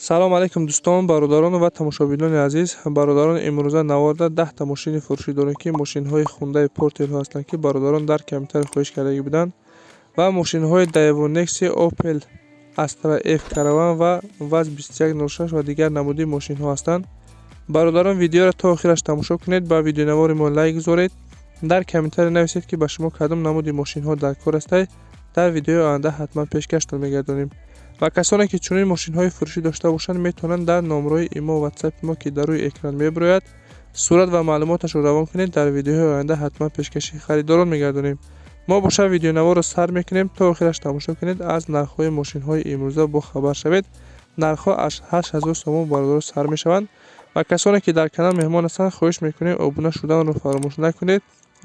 салом алейкум дӯстон, бародарону ва тамошобинони азиз. Бародарон, имрӯза наварда 10 та мошини фурӯшӣ дорем ки мошинҳои Hyundai Portal ҳастанд ки бародарон дар комментариё хоҳиш кардаги буданд ва мошинҳои Daewoo Nexi, Opel Astra F Caravan ва VAZ 2106 ва дигар намуди мошинҳо ҳастанд. Бародарон, видеоро то охираш тамошо кунед, ба видеонавори мо лайк гузоред, дар комментариё нависед ки ба шумо кадом намуди мошинҳо даркор астад. Дар видеои оянда ҳатман пешкаштон мегардонем. ва касоне ки чунин мошинҳои фурӯшӣ дошта бошанд, метавонанд дар номрои имо WhatsApp мо ки дар рӯи экран мебарояд, сурат ва маълумоташро равон кунед. Дар видеои оянда ҳатман пешкаши харидорон мегардонем. мо боша видеонаворро сар мекунем, то охираш тамошо кунед, аз нархҳои мошинҳои имрӯза бохабар шавед. Нархҳо аж 8000 сомон бародарон сар мешаванд. ва касоне ки дар канал меҳмон ҳастанд, хоҳиш мекунем обуна шуданро фаромӯш накунед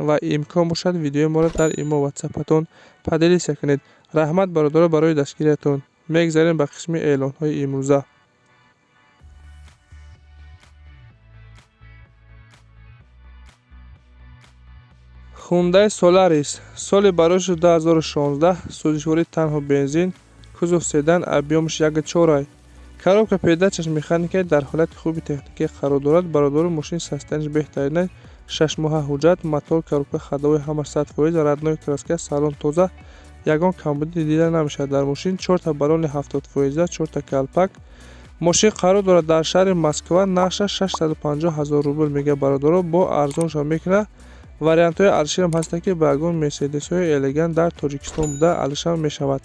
ва имкон бошад видеои моро дар имо WhatsApp-атон поделисия кунед. раҳмат бародарон барои дастгириятон. мегзарем ба қисми эълонҳои имрӯза. Hyundai Solaris соли бароиши 2016, сӯзишворӣ танҳо бензин, кузов седан, объёмаш 1.4 коробка передачаш механикаи дар ҳолати хуби техникӣ қарор дорад. бародарон, мошини состояниш беҳтарина, 6 моҳа ҳуҷҷат, мотор, коробка ходовой ҳамаш 100%, родной краска, салон тоза, ягон камбудӣ дида намешавад. дар мошин 4 та баллони 70%, 4 та калпак. мошин қарор дорад дар шаҳри Москва. нақша 650 000 рубл мега бародарон, бо арзоншон мекунад. вариантҳои алиширам ҳастанд ки ба ягон мерседесҳои элегант дар тоҷикистон буда алишам мешавад.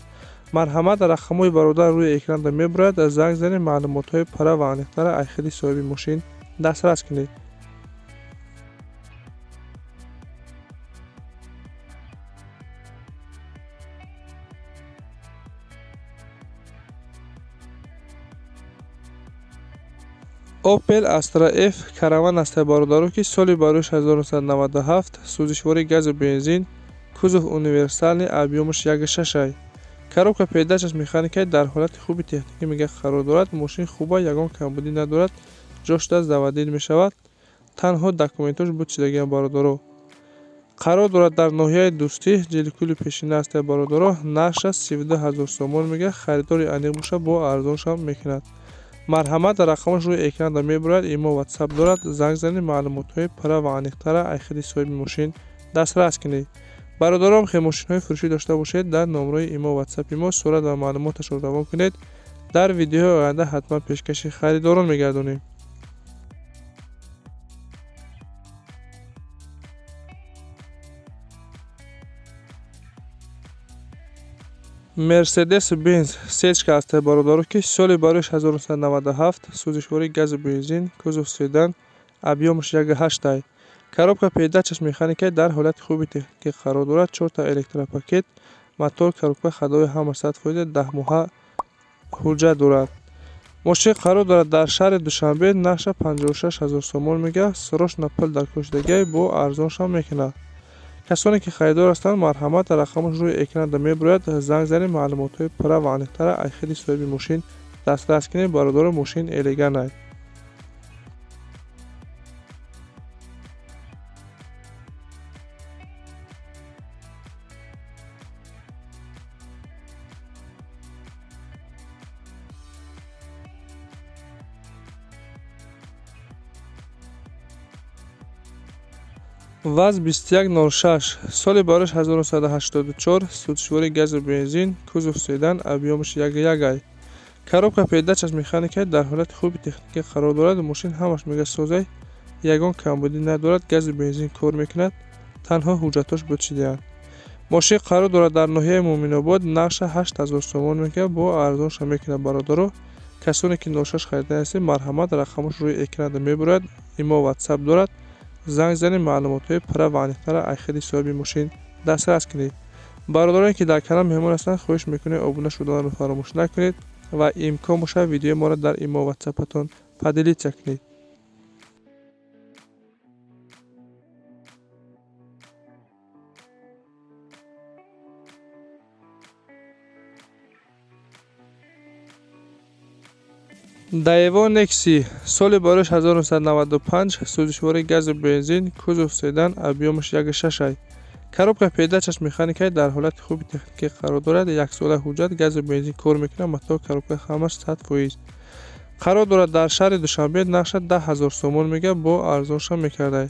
марҳамат, рақамҳои бародар рӯи экранда мебарояд. занг занед, маълумотҳои пара ва аниқтара айхиди соҳиби мошин дастрас кунед. Opel Astra F Caravan аст бародарон ки соли бароиш 1997, сӯзишворӣ газу бензин, кузов универсални, объёмаш 1.6 коробка передачаш механикаи дар ҳолати хуби техникӣ мега қарор дорад. мошин хуба, ягон камбудӣ надорад, ҷош даст заводил мешавад. танҳо документош бучидагиам бародарон. қарор дорад дар ноҳияи дӯстӣ, ҷиликӯли пешина аст бародарон. нақша 32 000 сомон мега, харидори аниқ боша, бо арзоншам мекунад. марҳамат, рақамаш рӯи экранда мебарояд. имо WhatsApp дорад. занг занед, маълумотҳои пара ва аниқтара айхиди соҳиби мошин дастрас кунед. бародарон, хе мошинҳои фурӯшӣ дошта бошед, дар номрои имо WhatsApp-и мо сурат ва маълумоташро равон кунед. дар видеои оянда ҳатман пешкаши харидорон мегардонем. Mercedes-Benz сечка аст бародарон ки соли бароиш 1997, сӯзишворӣ газу бензин, кузов седан, объёмаш 1.8 коробка передачаш механикаи дар ҳолати хуби техникӣ қарор дорад. 4 та электропакет, мотор, коробка ходовой ҳамаш 100%, 10 моҳа ҳуҷҷат дорад. мошин қарор дорад дар шаҳри Душанбе. нақша 56 000 сомон мега, срочно пул даркошидагӣ, бо арзоншам мекунад. касоне ки харидор ҳастанд, марҳамат, рақамаш рӯи экранда мебарояд. занг занед, маълумотҳои пара ва аниқтара айхиди соҳиби мошин дастрас кунед. бародарон, мошин элегант аст. VAZ 2106 соли бароиш 1984, сӯзишворӣ газу бензин, кузов седан, объёмаш 1.1 коробка передачаш механикаи дар ҳолати хуби техникӣ қарор дорад. мошин ҳамаш мегасозай, ягон камбудӣ надорад, газу бензин кор мекунад, танҳо ҳуҷҷатош бучидаанд. мошин қарор дорад дар ноҳияи Муъминобод. нақша 8000 сомон мега, бо арзоншам мекунад. бародарон, касоне ки ношаш харидан ҳастед, марҳамат, рақамаш рӯи экранда мебарояд. имо WhatsApp дорад. занг занед, маълумотҳои пара ва аниқтара айхиди соҳиби мошин дастрас кунед. бародароне ки дар канал меҳмон ҳастанд, хоҳиш мекунем обуна шуданро фаромӯш накунед ва имкон бошад видеои моро дар имо WhatsApp-атон поделисия кунед. Daewoo Nexi соли бароиш 1995, сӯзишворӣ газу бензин, кузов седан, объёмаш 1.6 коробка передачаш механикаи дар ҳолати хуби техникӣ қарор дорад. 1 сола ҳуҷҷат, газу бензин кор мекунад, мотор, коробка ҳамаш 100%. қарор дорад дар шаҳри Душанбе нақша 10,000 сомон мегӯяд, бо арзоншам мекардай.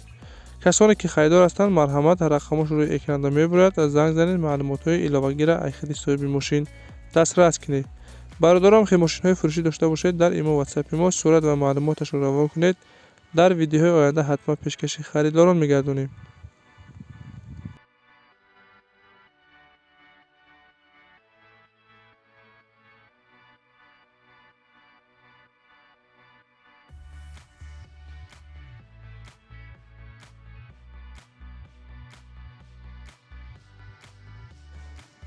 касоне ки харидор ҳастанд, марҳамат, рақамош рӯи экранда мебурад. занг занед, маълумотҳои иловагира айхади соҳиби мошин дастрас кунед. бародарам, хе мошинҳои фурӯшӣ дошта бошед, дар имо ватсапи мо сурат ва маълумоташро равон кунед. дар видеоҳои оянда ҳатман пешкаши харидорон мегардонем.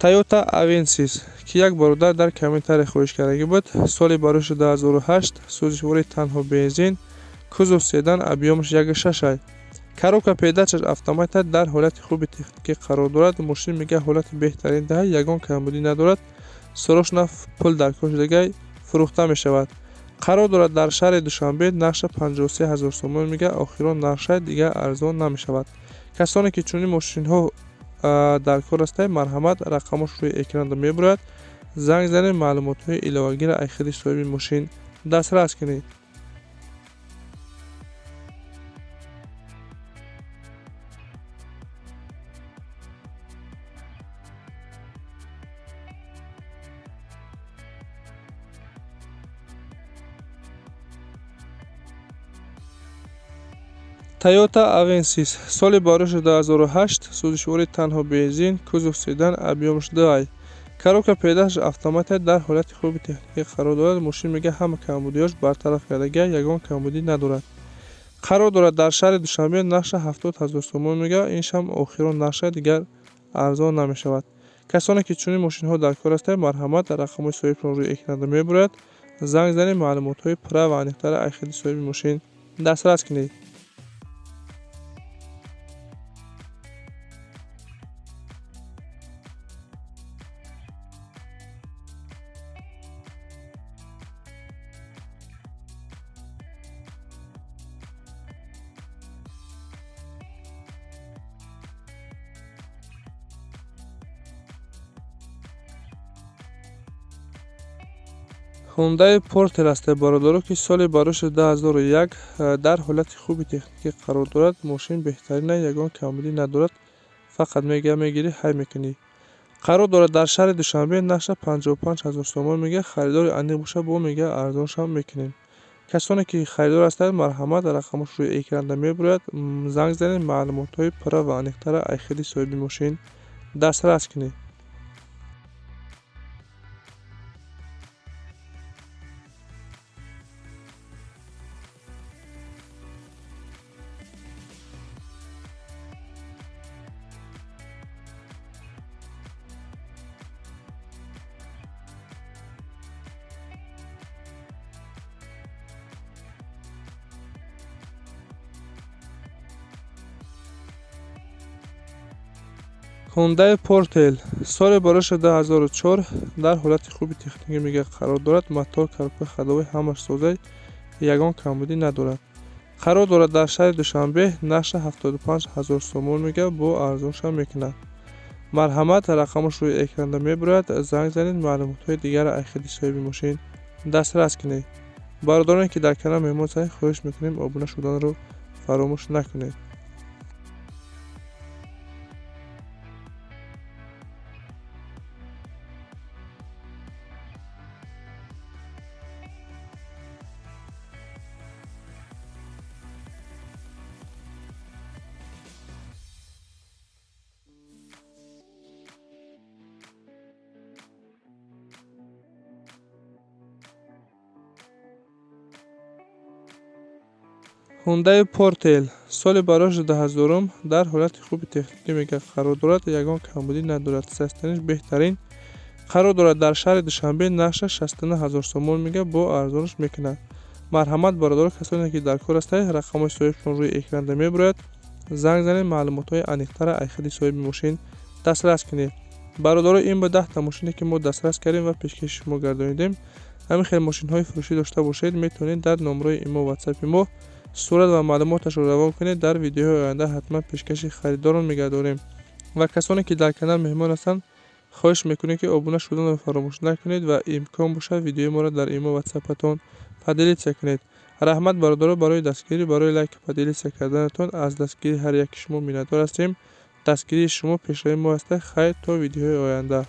Toyota Avensis, ки як бародар дар комментария хоҳишкардагӣ буд, соли барӯши 2008, сӯзишвори танҳо бензин, кузов седан, объёмаш 1.6. коробка педачаш автомата, дар ҳолати хуби техникӣ қарор дорад. мошин мегӯяд ҳолати беҳтарин даҳад, ягон камбудӣ надорад. сурош наф пул дар кошидагай фурӯхта мешавад. қарор дорад дар шаҳри Душанбе, нақша 53000 сомон мегӯяд. охирон нақша дигар арзон намешавад. касоне ки чунин мошинҳо дар кор ҳастанд, марҳамат, рақамош рӯи экранда мебурад. занг занед, маълумотҳои иловагира айхади соҳиби мошин дастрас кунед. Toyota Avensis, соли барӯши 2008, сӯзишвори танҳо бензин, кузов седан, объёмаш 2. коробка педашаш автомата, дар ҳолати хуби техникӣ қарор дорад. мошин мегӯяд ҳама камбудиҳош бартараф кардагӣ, ягон камбудӣ надорад. қарор дорад дар шаҳри Душанбе, нақша 70000 сомон мегӯяд. иншам охирон нақша дигар арзон намешавад. касоне ки чунин мошинҳо дар кор ҳастанд, марҳамат, рақамои соҳибро рӯи экранда мебурад. занг занед, маълумотҳои пурра ва аниқтари айхади соҳиби мошин дастрас кунед. Hyundai Porter аст бародаро, ки соли барӯши 2001 дар ҳолати хуби техникӣ қарор дорад. мошин беҳтарин аст, ягон камбудӣ надорад. фақат мегирӣ, ҳай мекунӣ. қарор дорад дар шаҳри Душанбе, нақша 55000 сомон мегӯяд. харидори аниқ боша, бо мегӯяд арзоншам мекунем. касоне ки харидор ҳастанд, марҳамат, рақамош рӯи экранда мебурад. занг занед, маълумотҳои пурра ва аниқтари айхади соҳиби мошин дастрас кунед. Hyundai Portal, соли барӯши 2004, дар ҳолати хуби техникӣ мегӯяд қарор дорад. мотор, коробка ходовой ҳамаш соза, ягон камбудӣ надорад. қарор дорад дар шаҳри Душанбе, нақша 75000 сомон мегӯяд, бо арзоншам мекунад. марҳамат, рақамош рӯи экранда мебурад. занг занед, маълумотҳои дигари айхади соҳиби мошин дастрас кунед. бародароне ки дар канал меҳмон саред, хоҳиш мекунем обуна шуданро фаромӯш накунед. Hyundai Portal, соли барӯши 2000, дар ҳолати хуби техникӣ мегӯяд қарор дорад. ягон камбудӣ надорад. састаниш беҳтарин. қарор дорад дар шаҳри Душанбе, нақша 69000 сомон мегӯяд, бо арзонаш мекунад. марҳамат, бародаро, касоне ки дар кор ҳастанд, рақамои соҳибшон рӯи экранда мебурад. занг занед, маълумотҳои аниқтари айхади соҳиби мошин дастрас кунед. бародаро, ин ба 10 мошине ки мо дастрас кардем ва пешкаши шумо гардонидем. ҳамин хел мошинҳои фурӯшӣ дошта бошед, метавонед дар номраи имо ватсапи мо сурат ва маълумоташро равон кунед. дар видеоҳои оянда ҳатман пешкаши харидорон мегардонем. ва касоне ки дар канал меҳмон ҳастанд, хоҳиш мекунем ки обуна шуданро фаромӯш накунед ва имкон бошад видеои моро дар имо ватсапатон падилитсия кунед. раҳмат бародаро барои дастгирӣ, барои лайк ва падилитсия карданатон. Аз дастгирии ҳар яки шумо миннатдор ҳастем. дастгирии шумо пешраи мо аст. Хайр, то видеоҳои оянда.